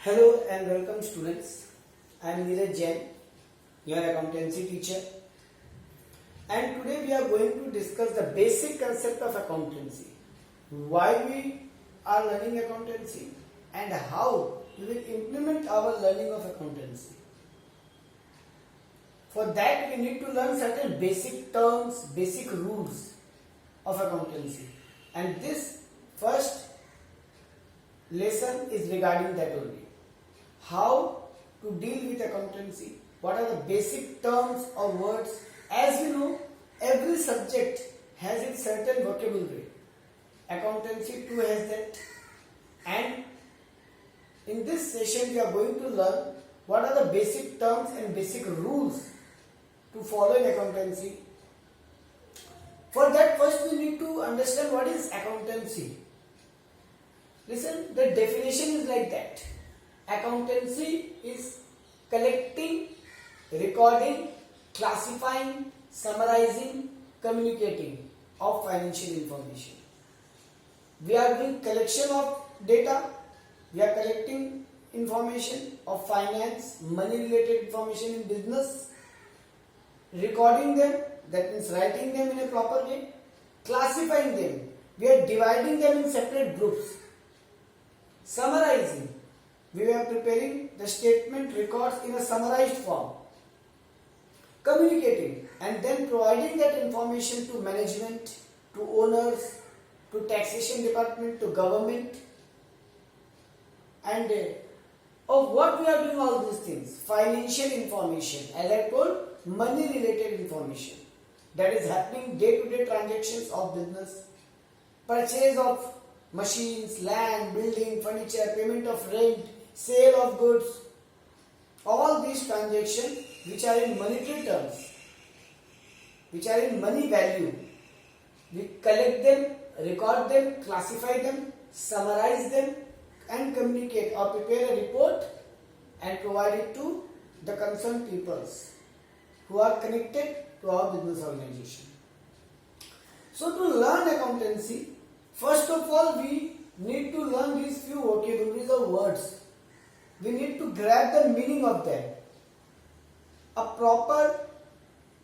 Hello and welcome students. I am Neeraj Jain, your accountancy teacher, and today we are going to discuss the basic concept of accountancy, why we are learning accountancy and how we will implement our learning of accountancy. For that we need to learn certain basic terms, basic rules of accountancy, and this first lesson is regarding that only. How to deal with accountancy, what are the basic terms or words. As you know, every subject has its certain vocabulary. Accountancy too has that, and in this session we are going to learn what are the basic terms and basic rules to follow in accountancy. For that, first we need to understand what is accountancy. Listen, the definition is like that. Accountancy is collecting, recording, classifying, summarizing, communicating of financial information. We are doing collection of data, we are collecting information of finance, money related information in business, recording them, that means writing them in a proper way, classifying them, we are dividing them in separate groups, summarizing, we are preparing the statement records in a summarized form, communicating, and then providing that information to management, to owners, to taxation department, to government. And of what we are doing all these things? Financial information, as I told, money related information that is happening day to day transactions of business, purchase of machines, land, building, furniture, payment of rent, sale of goods, all these transactions which are in monetary terms, which are in money value, we collect them, record them, classify them, summarize them and communicate or prepare a report and provide it to the concerned peoples who are connected to our business organization. So to learn accountancy, first of all we need to learn these few vocabularies or words. We need to grab the meaning of them. A proper,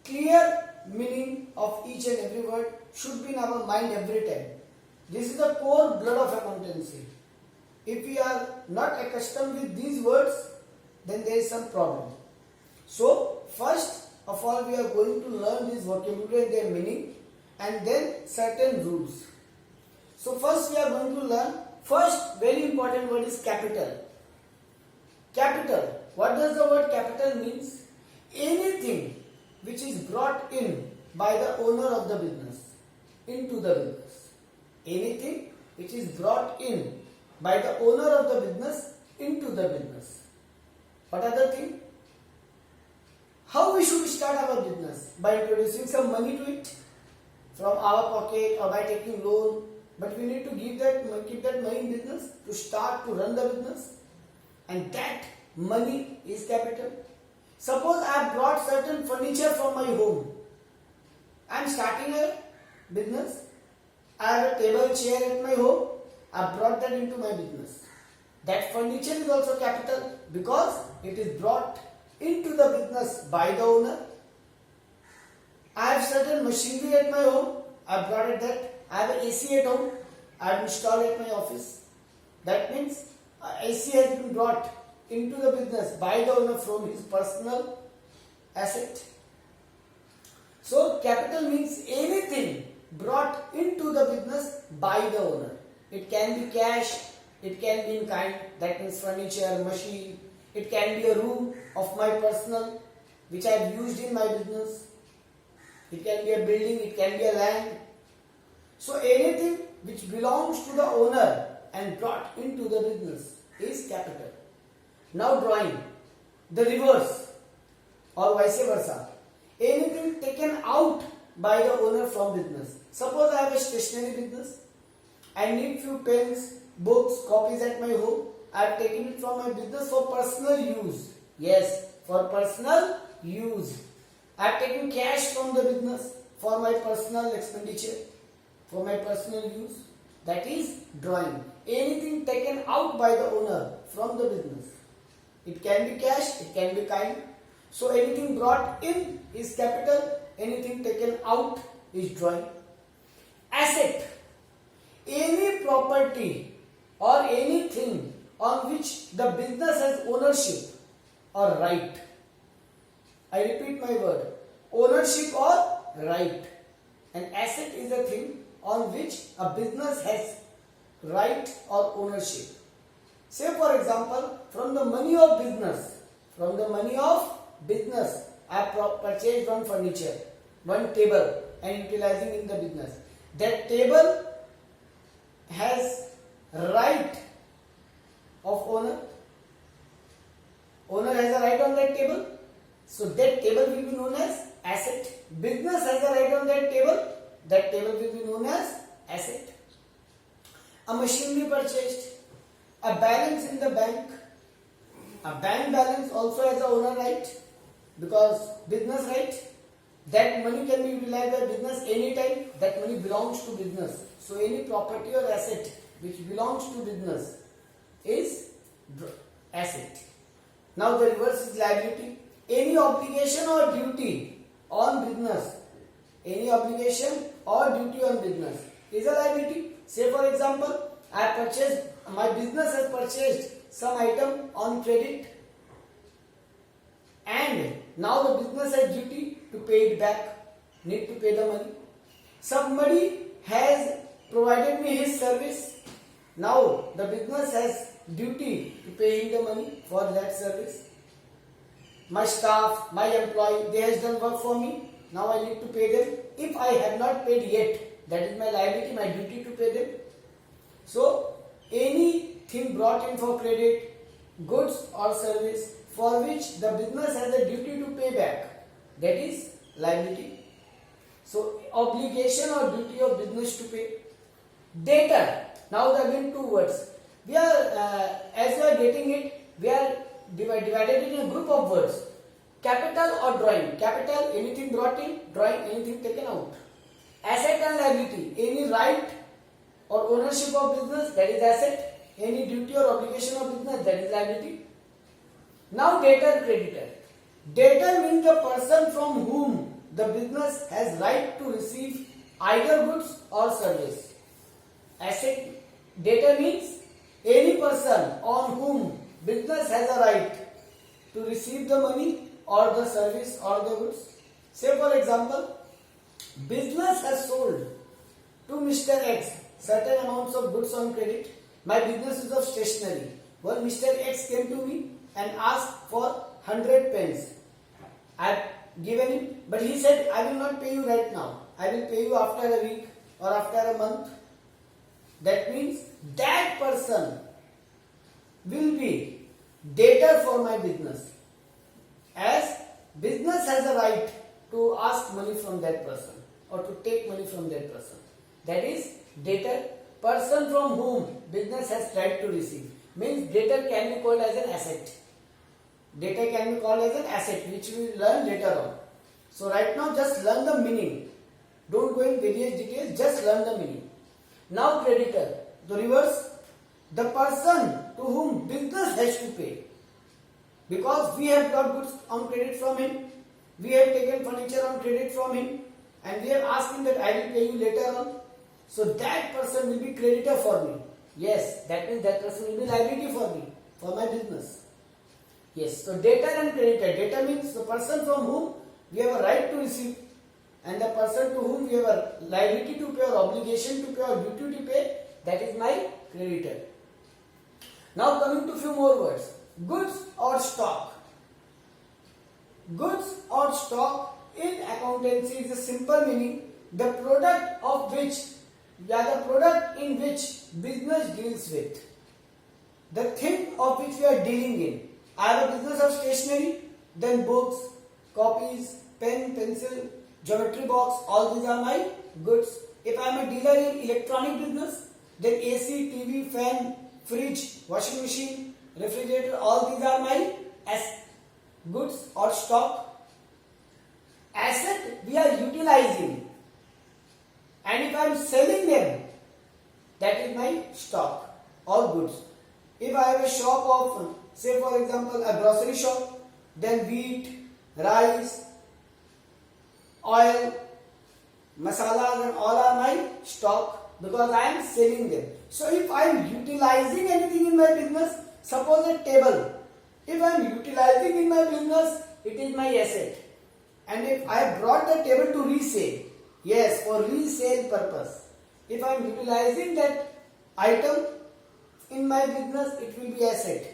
clear meaning of each and every word should be in our mind every time. This is the core blood of accountancy. If we are not accustomed with these words, then there is some problem. So, first of all we are going to learn this vocabulary and their meaning, and then certain rules. So first we are going to learn, first very important word is capital. Capital. What does the word capital means? Anything which is brought in by the owner of the business into the business. Anything which is brought in by the owner of the business into the business. What other thing? How we should start our business? By introducing some money to it from our pocket or by taking loan. But we need to keep that money in business to start to run the business. And that money is capital. Suppose I have brought certain furniture from my home. I am starting a business. I have a table, chair at my home. I have brought that into my business. That furniture is also capital because it is brought into the business by the owner. I have certain machinery at my home. I have brought it that. I have an AC at home. I have installed at my office. That means AC has been brought into the business by the owner from his personal asset. So capital means anything brought into the business by the owner. It can be cash, it can be in kind, that means furniture, machine. It can be a room of my personal which I have used in my business. It can be a building, it can be a land. So anything which belongs to the owner and brought into the business is capital. Now drawing the reverse or vice versa. Anything taken out by the owner from business. Suppose I have a stationery business. I need few pens, books, copies at my home. I have taken it from my business for personal use. Yes, for personal use. I have taken cash from the business for my personal expenditure, for my personal use. that is drawing. Anything taken out by the owner from the business. It can be cash, it can be kind. So anything brought in is capital, anything taken out is drawing. Asset. Any property or anything on which the business has ownership or right. I repeat my word. Ownership or right. An asset is a thing on which a business has right or ownership. Say for example, from the money of business, I have purchased one furniture, one table and utilizing in the business. That table has right of owner. Owner has a right on that table. So that table will be known as asset. Business has a right on that table. That table will be known as asset. A machinery purchased. A balance in the bank. A bank balance also has a owner right. Because business right. That money can be utilized by business anytime. That money belongs to business. So any property or asset which belongs to business is asset. Now the reverse is liability. Any obligation or duty on business. Any obligation or duty on business is a liability. Say for example, my business has purchased some item on credit and now the business has duty to pay it back, need to pay the money. Somebody has provided me his service. Now the business has duty to pay him the money for that service. My staff, my employee, they has done work for me. Now I need to pay them. If I have not paid yet, that is my liability, my duty to pay them. So anything brought in for credit, goods or service for which the business has a duty to pay back, that is liability. So obligation or duty of business to pay. Debtor. Now there have been two words. We are as we are getting it, we are divided in a group of words. Capital or drawing. Capital, anything brought in. Drawing, anything taken out. Asset and liability. Any right or ownership of business, that is asset. Any duty or obligation of business, that is liability. Now debtor, creditor. Debtor means the person from whom the business has right to receive either goods or service. Asset. Debtor means any person on whom business has a right to receive the money or the service or the goods. Say for example, business has sold to Mr. X certain amounts of goods on credit. My business is of stationery. Well, Mr. X came to me and asked for 100 pens. I have given him, but he said, I will not pay you right now. I will pay you after a week or after a month. That means that person will be debtor for my business, as business has a right to ask money from that person or to take money from that person. That is debtor, person from whom business has right to receive. Means debtor can be called as an asset. Debtor can be called as an asset, which we will learn later on. So right now just learn the meaning. Don't go in various details, just learn the meaning. Now creditor, the reverse, the person to whom business has to pay. Because we have got goods on credit from him, we have taken furniture on credit from him, and we have asked him that I will pay you later on. So that person will be creditor for me. Yes, that means that person will be liability for me, for my business. Yes, so debtor and creditor. Debtor means the person from whom we have a right to receive, and the person to whom we have a liability to pay or obligation to pay or duty to pay, that is my creditor. Now coming to few more words. Goods or stock. Goods or stock in accountancy is a simple meaning, the product of which, the product in which business deals with. The thing of which we are dealing in. I have a business of stationery, then books, copies, pen, pencil, geometry box, all these are my goods. If I am a dealer in electronic business, then AC, TV, fan, fridge, washing machine, refrigerator, all these are my goods or stock. Asset we are utilizing, and if I am selling them, that my stock or goods. If I have a shop of, say for example, a grocery shop, then wheat, rice, oil, masalas and all are my stock because I am selling them. So if I am utilizing anything in my business, suppose a table, if I am utilizing in my business, it is my asset. And if I have brought the table to resale, yes, for resale purpose, if I am utilizing that item in my business, it will be asset.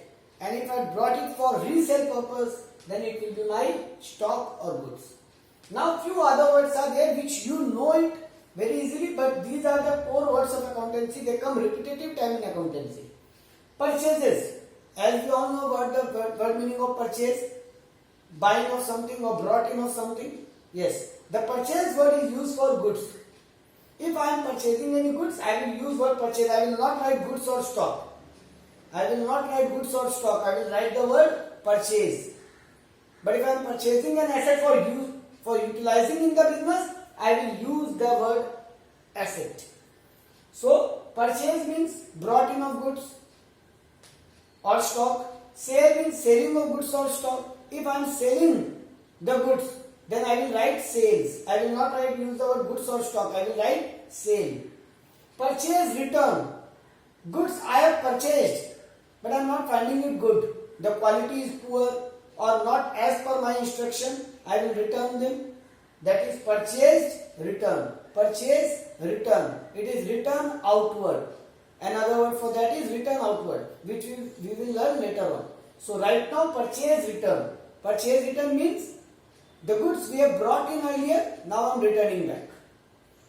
And if I brought it for resale purpose, then it will be my stock or goods. Now few other words are there which you know it very easily, but these are the core words of accountancy. They come repetitive time in accountancy. Purchases. As we all know what the word meaning of purchase, buying of something or brought in of something. Yes, the purchase word is used for goods. If I am purchasing any goods, I will use word purchase. I will not write goods or stock. I will not write goods or stock. I will write the word purchase. But if I am purchasing an asset for utilizing in the business, I will use the word asset. So purchase means brought in of goods or stock. Sale means selling of goods or stock. If I am selling the goods, then I will write sales. I will not use the word goods or stock. I will write sale. Purchase, return. Goods I have purchased, but I am not finding it good. The quality is poor or not as per my instruction. I will return them. That is purchased, return. Purchase, return. It is return outward. Another word for that is return outward, which we will learn later on. So right now purchase, return. Purchase, return means the goods we have brought in earlier, now I am returning back.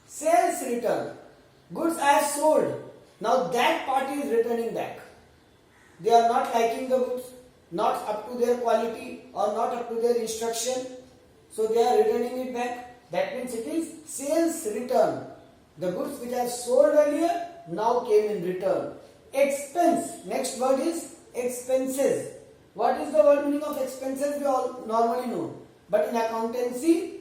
Sales, return. Goods I have sold, now that party is returning back. They are not liking the goods, not up to their quality or not up to their instruction. So they are returning it back. That means it is sales, return. The goods which I have sold earlier now came in return. Expense. Next word is expenses. What is the word meaning of expenses? We all normally know. But in accountancy,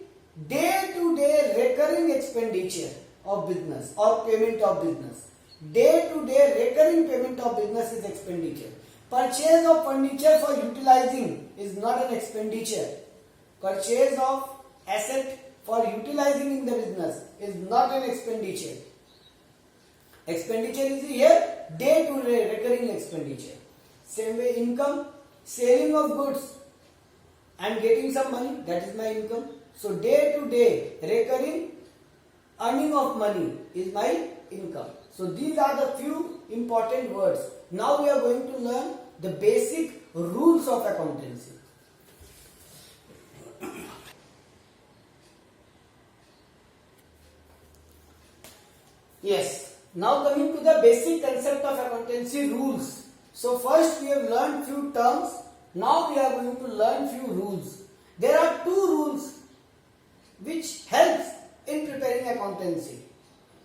day-to-day recurring expenditure of business or payment of business. Day-to-day recurring payment of business is expenditure. Purchase of furniture for utilizing is not an expenditure. Purchase of asset for utilizing in the business is not an expenditure. Expenditure is here day-to-day recurring expenditure. Same way income, selling of goods and getting some money, that is my income. So day-to-day recurring earning of money is my income. So these are the few important words. Now we are going to learn the basic rules of accountancy. Yes, now coming to the basic concept of accountancy rules. So first we have learned few terms. Now we are going to learn few rules. There are two rules which helps in preparing accountancy.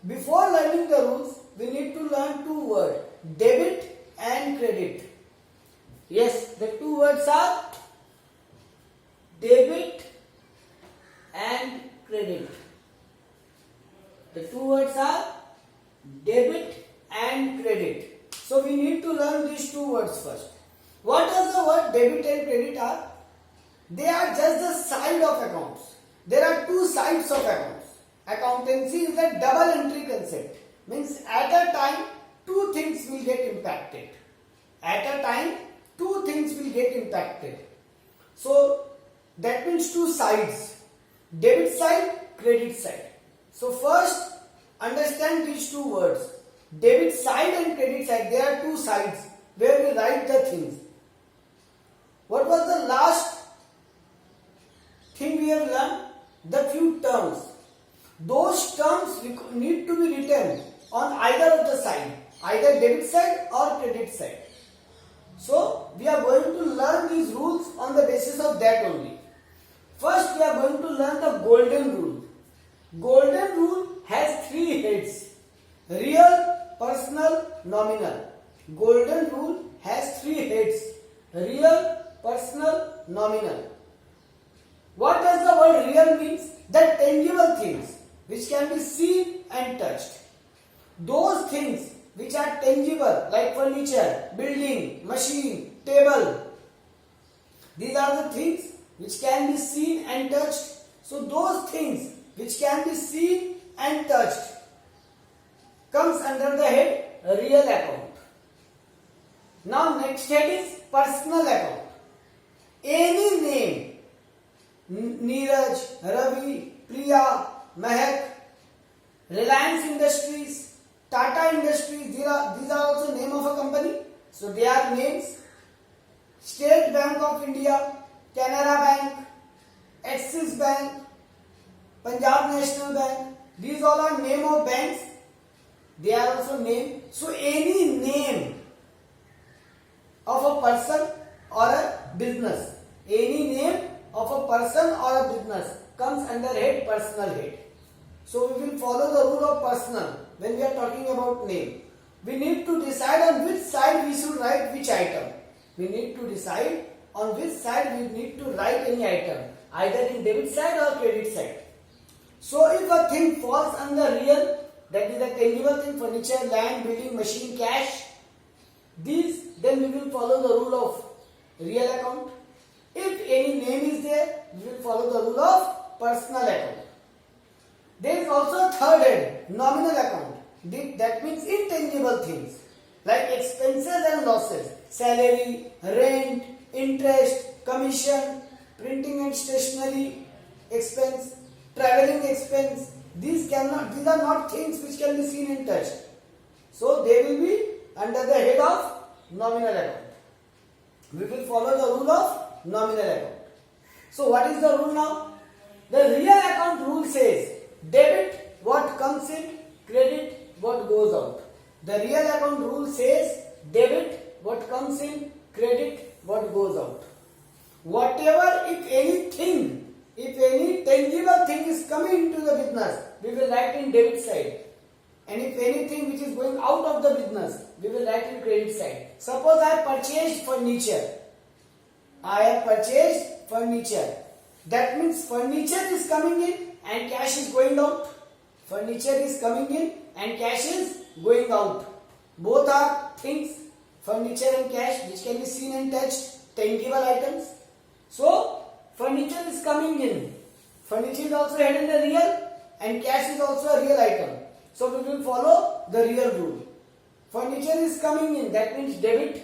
Before learning the rules, we need to learn two words, debit and credit. Yes, the two words are debit and credit. The two words are debit and credit. So we need to learn these two words first. What does the word debit and credit are? They are just the side of accounts. There are two sides of accounts. Accountancy is a double entry concept. Means at a time, two things will get impacted. At a time, two things will get impacted. So that means two sides. Debit side, credit side. So first, understand these two words. Debit side and credit side, there are two sides where we write the things. What was the last thing we have learned? The few terms. Those terms need to be written on either of the side, either debit side or credit side. So we are going to learn these rules on the basis of that only. First we are going to learn the golden rule. Golden rule has three heads: real, personal, nominal. Golden rule has three heads: real, personal, nominal. What does the word real means? The tangible things which can be seen and touched. Those things which are tangible like furniture, building, machine, table. These are the things which can be seen and touched. So those things which can be seen and touched comes under the head real account. Now next head is personal account. Any name, Neeraj, Ravi, Priya, Mehak, Reliance Industries, Tata Industries, these are also name of a company. So they are names. State Bank of India, Canara Bank, Axis Bank, Punjab National Bank. These all are name of banks. They are also name. So any name of a person or a business, any name of a person or a business comes under head personal head. So we will follow the rule of personal when we are talking about name. We need to decide on which side we should write which item. We need to decide on which side we need to write any item, either in debit side or credit side. So if a thing falls under real, that is a tangible thing, furniture, land, building, machine, cash, these, then we will follow the rule of real account. If any name is there, we will follow the rule of personal account. There is also a third head, nominal account. That means intangible things like expenses and losses, salary, rent, interest, commission, printing and stationery expense, traveling expense. These are not things which can be seen and touched. So they will be under the head of nominal account. We will follow the rule of nominal account. So what is the rule now? The real account rule says debit what comes in, credit what goes out. The real account rule says debit what comes in, credit what goes out. Whatever, if any tangible thing is coming into the business, we will write in debit side. And if anything which is going out of the business, we will write in credit side. Suppose I have purchased furniture. That means furniture is coming in and cash is going out. Furniture is coming in and cash is going out. Both are things, furniture and cash, which can be seen and touched, tangible items. So furniture is coming in. Furniture is also head in the real and cash is also a real item. So we will follow the real rule. Furniture is coming in, that means debit,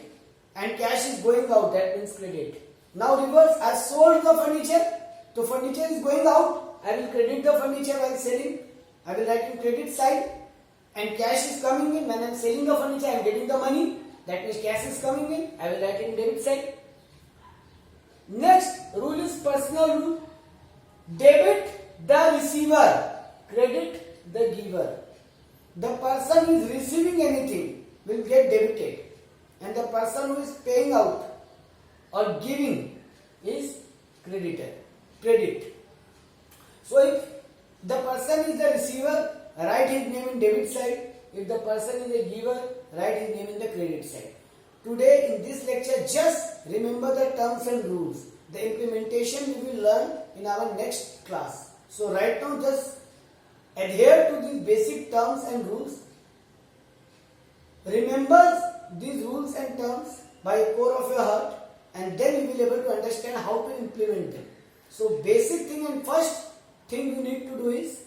and cash is going out, that means credit. Now reverse, I sold the furniture, so furniture is going out, I will credit the furniture while selling. I will write in credit side, and cash is coming in. When I am selling the furniture, I am getting the money, that means cash is coming in, I will write in debit side. Next rule is personal rule. Debit the receiver, credit the giver. The person who is receiving anything will get debited, and the person who is paying out or giving is credit. So if the person is the receiver, write his name in debit side. If the person is a giver, write his name in the credit side. Today in this lecture, just remember the terms and rules. The implementation we will learn in our next class. So right now just adhere to these basic terms and rules. Remember these rules and terms by a core of your heart, and then you will be able to understand how to implement them. So basic thing and first thing you need to do is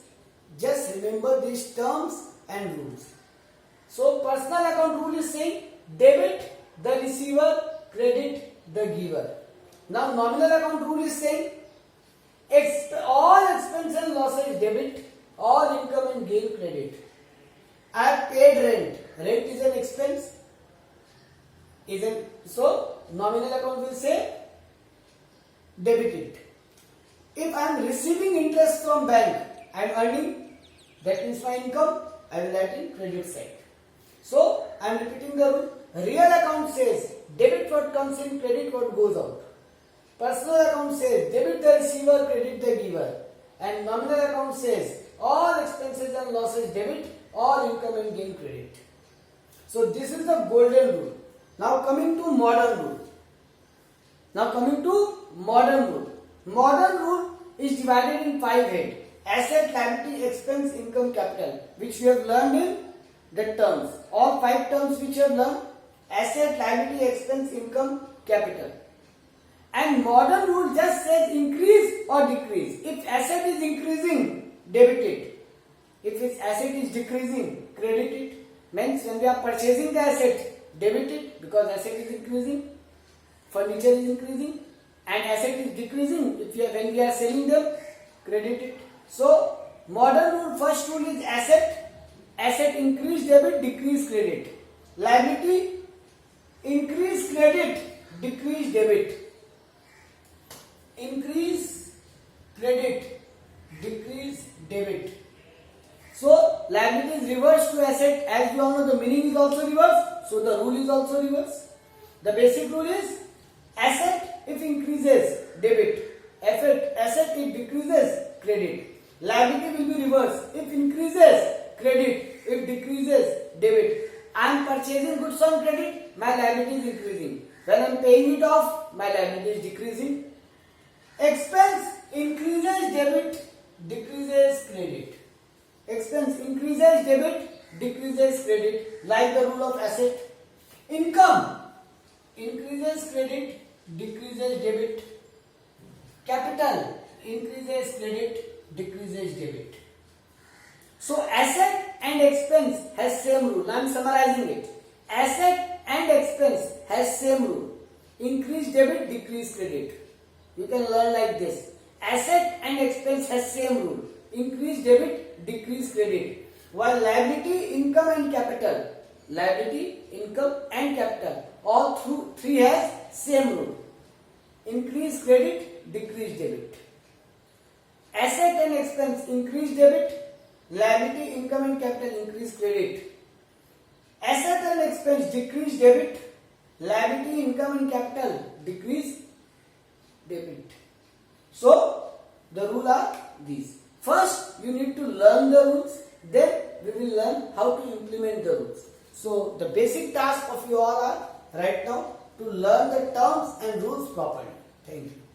just remember these terms and rules. So personal account rule is saying debit the receiver, credit the giver. Now nominal account rule is saying all expense and losses debit, all income and gain credit. I have paid rent. Rent is an expense. So nominal account will say debit it. If I am receiving interest from bank, I am earning, that means my income, I will write in credit side. So I am repeating the rule. Real account says debit what comes in, credit what goes out. Personal account says debit the receiver, credit the giver. And nominal account says all expenses and losses debit, all income and gain credit. So this is the golden rule. Now coming to modern rule. Modern rule is divided in 5 heads: asset, liability, expense, income, capital, which we have learned in the terms, all 5 terms which you have learned: asset, liability, expense, income, capital. And modern rule just says increase or decrease. If asset is increasing, debit it. If its asset is decreasing, credit it. Means when we are purchasing the asset, debit it because asset is increasing, furniture is increasing, and asset is decreasing. When we are selling them, credit it. So modern rule, first rule is asset increase debit, decrease credit. Liability, increase credit, decrease debit. Increase credit, decrease debit. So liability is reverse to asset. As you all know, the meaning is also reverse, so the rule is also reverse. The basic rule is asset if increases, debit. Asset if decreases, credit. Liability will be reverse. If increases, credit. If decreases, debit. I am purchasing goods on credit, my liability is increasing. When I am paying it off, my liability is decreasing. Expense increases debit, decreases credit. Expense increases debit, decreases credit, like the rule of asset. Income increases credit, decreases debit. Capital increases credit, decreases debit. So asset and expense has same rule. I am summarizing it. Asset and expense has same rule. Increase debit, decrease credit. You can learn like this. Asset and expense has same rule. Increase debit, decrease credit. While liability, income and capital. Liability, income and capital. All three has same rule. Increase credit, decrease debit. Asset and expense increase debit. Liability, income and capital increase credit. Asset and expense decrease debit. Liability, income and capital decrease debit. So the rules are these. First you need to learn the rules, then we will learn how to implement the rules. So the basic task of you all are right now to learn the terms and rules properly. Thank you.